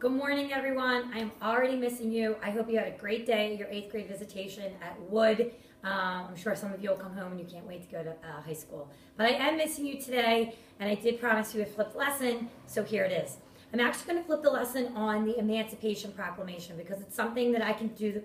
Good morning, everyone. I'm already missing you. I hope you had a great day at your 8th grade visitation at Wood. I'm sure some of you will come home and you can't wait to go to high school. But I am missing you today, and I did promise you a flipped lesson, so here it is. I'm actually going to flip the lesson on the Emancipation Proclamation because it's something that I can do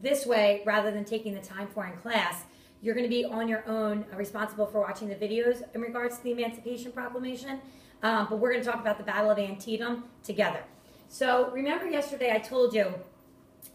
this way rather than taking the time for in class. You're going to be on your own responsible for watching the videos in regards to the Emancipation Proclamation. But we're going to talk about the Battle of Antietam together. So remember yesterday I told you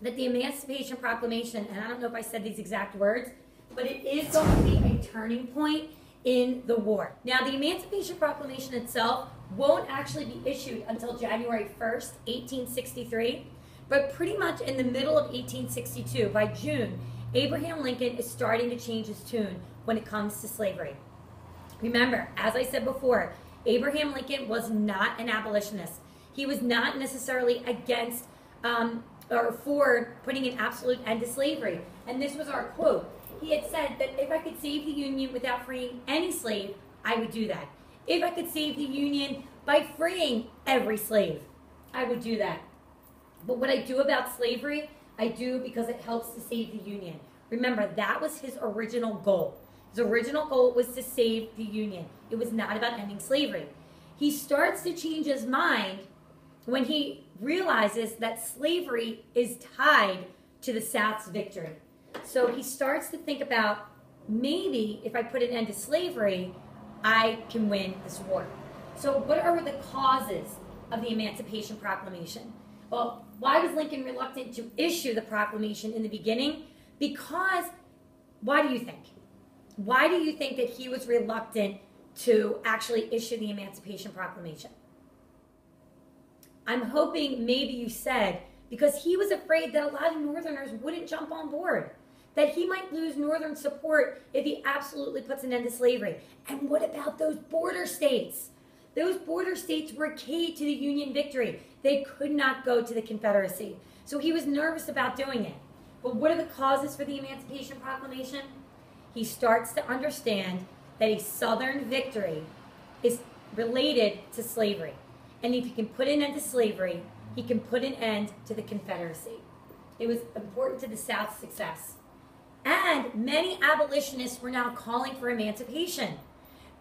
that the Emancipation Proclamation, and I don't know if I said these exact words, but it is going to be a turning point in the war. Now, the Emancipation Proclamation itself won't actually be issued until January 1st, 1863, but pretty much in the middle of 1862, by June, Abraham Lincoln is starting to change his tune when it comes to slavery. Remember, as I said before, Abraham Lincoln was not an abolitionist. He was not necessarily against or for putting an absolute end to slavery. And this was our quote. He had said that if I could save the Union without freeing any slave, I would do that. If I could save the Union by freeing every slave, I would do that. But what I do about slavery, I do because it helps to save the Union. Remember, that was his original goal. His original goal was to save the Union. It was not about ending slavery. He starts to change his mind when he realizes that slavery is tied to the South's victory. So he starts to think about, maybe if I put an end to slavery, I can win this war. So what are the causes of the Emancipation Proclamation? Well, why was Lincoln reluctant to issue the proclamation in the beginning? Because, why do you think? Why do you think that he was reluctant to actually issue the Emancipation Proclamation? I'm hoping maybe you said because he was afraid that a lot of Northerners wouldn't jump on board, that he might lose Northern support if he absolutely puts an end to slavery. And what about those border states? Those border states were key to the Union victory. They could not go to the Confederacy. So he was nervous about doing it. But what are the causes for the Emancipation Proclamation? He starts to understand that a Southern victory is related to slavery. And if he can put an end to slavery, he can put an end to the Confederacy. It was important to the South's success. And many abolitionists were now calling for emancipation.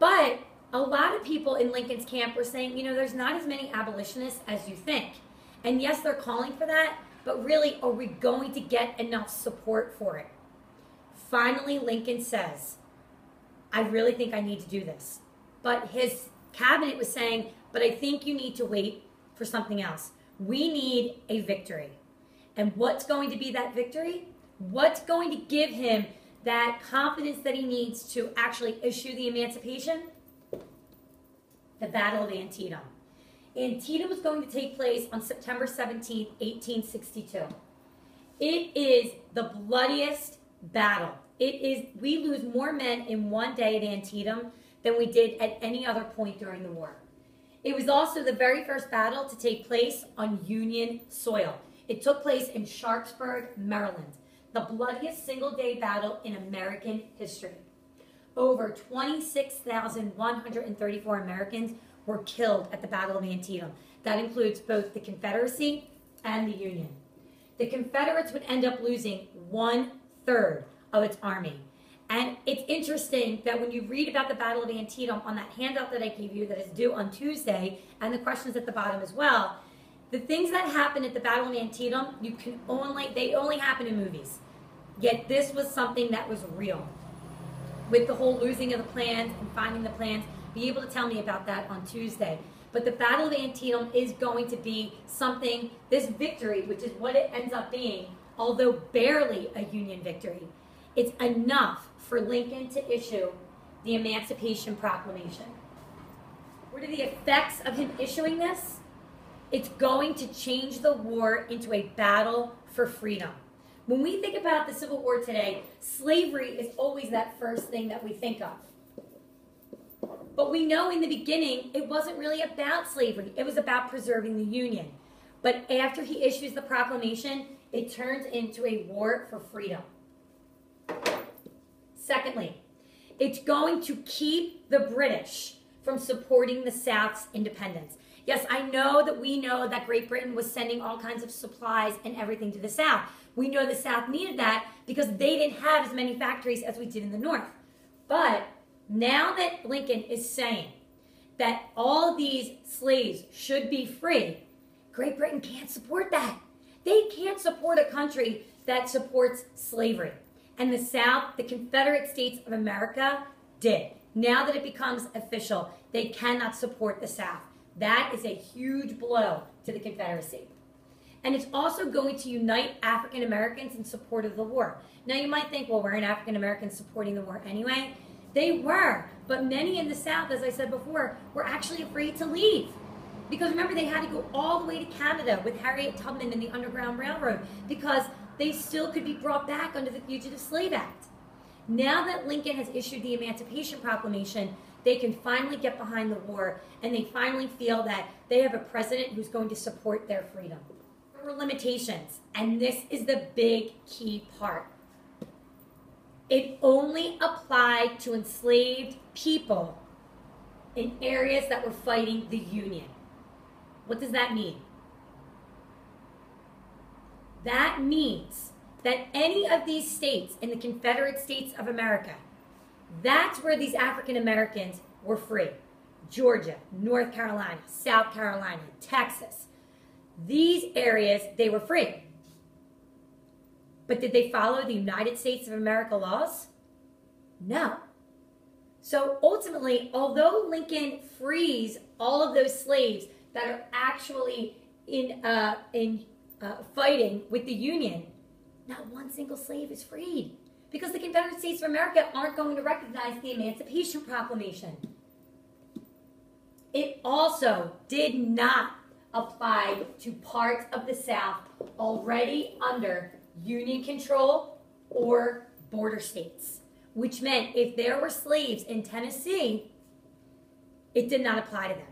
But a lot of people in Lincoln's camp were saying, you know, there's not as many abolitionists as you think. And yes, they're calling for that, but really, are we going to get enough support for it? Finally, Lincoln says, I really think I need to do this. But his cabinet was saying, but I think you need to wait for something else. We need a victory. And what's going to be that victory? What's going to give him that confidence that he needs to actually issue the emancipation? The Battle of Antietam. Antietam was going to take place on September 17, 1862. It is the bloodiest battle. We lose more men in one day at Antietam than we did at any other point during the war. It was also the very first battle to take place on Union soil. It took place in Sharpsburg, Maryland, the bloodiest single-day battle in American history. Over 26,134 Americans were killed at the Battle of Antietam. That includes both the Confederacy and the Union. The Confederates would end up losing 1/3 of its army. And it's interesting that when you read about the Battle of Antietam on that handout that I gave you that is due on Tuesday, and the questions at the bottom as well, the things that happened at the Battle of Antietam, they only happen in movies. Yet this was something that was real. With the whole losing of the plans and finding the plans, be able to tell me about that on Tuesday. But the Battle of Antietam is going to be something, this victory, which is what it ends up being, although barely a Union victory, it's enough for Lincoln to issue the Emancipation Proclamation. What are the effects of him issuing this? It's going to change the war into a battle for freedom. When we think about the Civil War today, slavery is always that first thing that we think of. But we know in the beginning, it wasn't really about slavery. It was about preserving the Union. But after he issues the proclamation, it turns into a war for freedom. Secondly, it's going to keep the British from supporting the South's independence. Yes, I know that we know that Great Britain was sending all kinds of supplies and everything to the South. We know the South needed that because they didn't have as many factories as we did in the North. But now that Lincoln is saying that all these slaves should be free, Great Britain can't support that. They can't support a country that supports slavery. And the South, the Confederate States of America, did. Now that it becomes official, they cannot support the South. That is a huge blow to the Confederacy. And it's also going to unite African Americans in support of the war. Now you might think, well, weren't African Americans supporting the war anyway? They were, but many in the South, as I said before, were actually afraid to leave. Because remember, they had to go all the way to Canada with Harriet Tubman and the Underground Railroad because they still could be brought back under the Fugitive Slave Act. Now that Lincoln has issued the Emancipation Proclamation, they can finally get behind the war, and they finally feel that they have a president who's going to support their freedom. There were limitations, and this is the big key part. It only applied to enslaved people in areas that were fighting the Union. What does that mean? That means that any of these states in the Confederate States of America, that's where these African Americans were free. Georgia, North Carolina, South Carolina, Texas. These areas, they were free. But did they follow the United States of America laws? No. So ultimately, although Lincoln frees all of those slaves that are actually in fighting with the Union, not one single slave is freed because the Confederate States of America aren't going to recognize the Emancipation Proclamation. It also did not apply to parts of the South already under Union control or border states, which meant if there were slaves in Tennessee, it did not apply to them.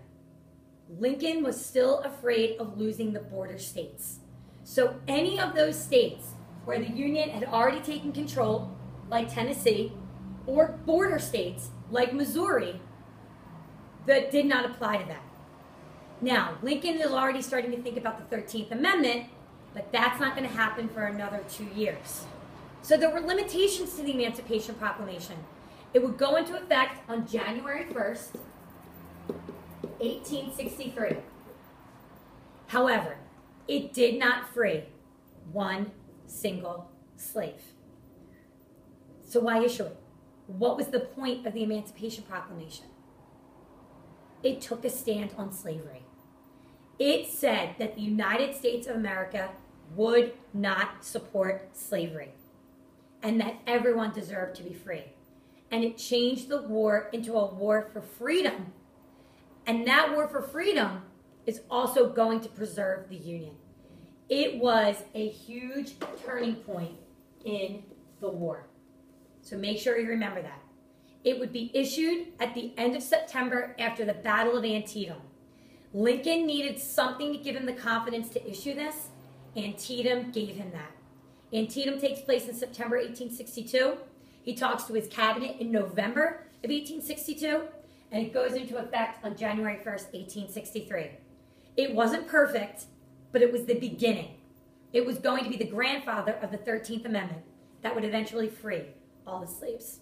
Lincoln was still afraid of losing the border states. So any of those states where the Union had already taken control, like Tennessee, or border states like Missouri, that did not apply to them. Now, Lincoln is already starting to think about the 13th Amendment, but that's not going to happen for another 2 years. So there were limitations to the Emancipation Proclamation. It would go into effect on January 1st, 1863. However, it did not free one single slave. So why issue it? What was the point of the Emancipation Proclamation? It took a stand on slavery. It said that the United States of America would not support slavery and that everyone deserved to be free. And it changed the war into a war for freedom. And that war for freedom is also going to preserve the Union. It was a huge turning point in the war. So make sure you remember that. It would be issued at the end of September after the Battle of Antietam. Lincoln needed something to give him the confidence to issue this. Antietam gave him that. Antietam takes place in September 1862. He talks to his cabinet in November of 1862, and it goes into effect on January 1st, 1863. It wasn't perfect, but it was the beginning. It was going to be the grandfather of the 13th Amendment that would eventually free all the slaves.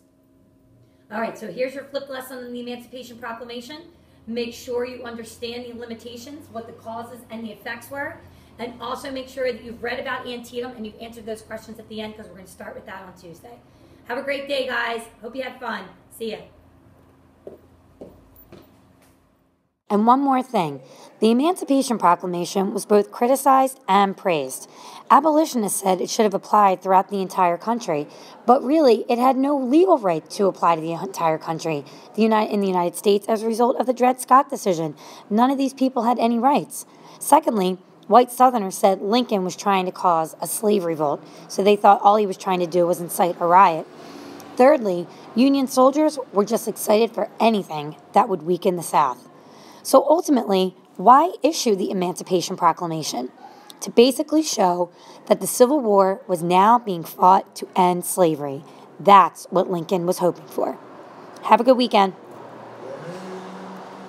All right, so here's your flip lesson on the Emancipation Proclamation. Make sure you understand the limitations, what the causes and the effects were, and also make sure that you've read about Antietam and you've answered those questions at the end because we're going to start with that on Tuesday. Have a great day, guys. Hope you had fun. See ya. And one more thing, the Emancipation Proclamation was both criticized and praised. Abolitionists said it should have applied throughout the entire country, but really it had no legal right to apply to the entire country in the United States as a result of the Dred Scott decision. None of these people had any rights. Secondly, white Southerners said Lincoln was trying to cause a slave revolt, so they thought all he was trying to do was incite a riot. Thirdly, Union soldiers were just excited for anything that would weaken the South. So ultimately, why issue the Emancipation Proclamation? To basically show that the Civil War was now being fought to end slavery. That's what Lincoln was hoping for. Have a good weekend.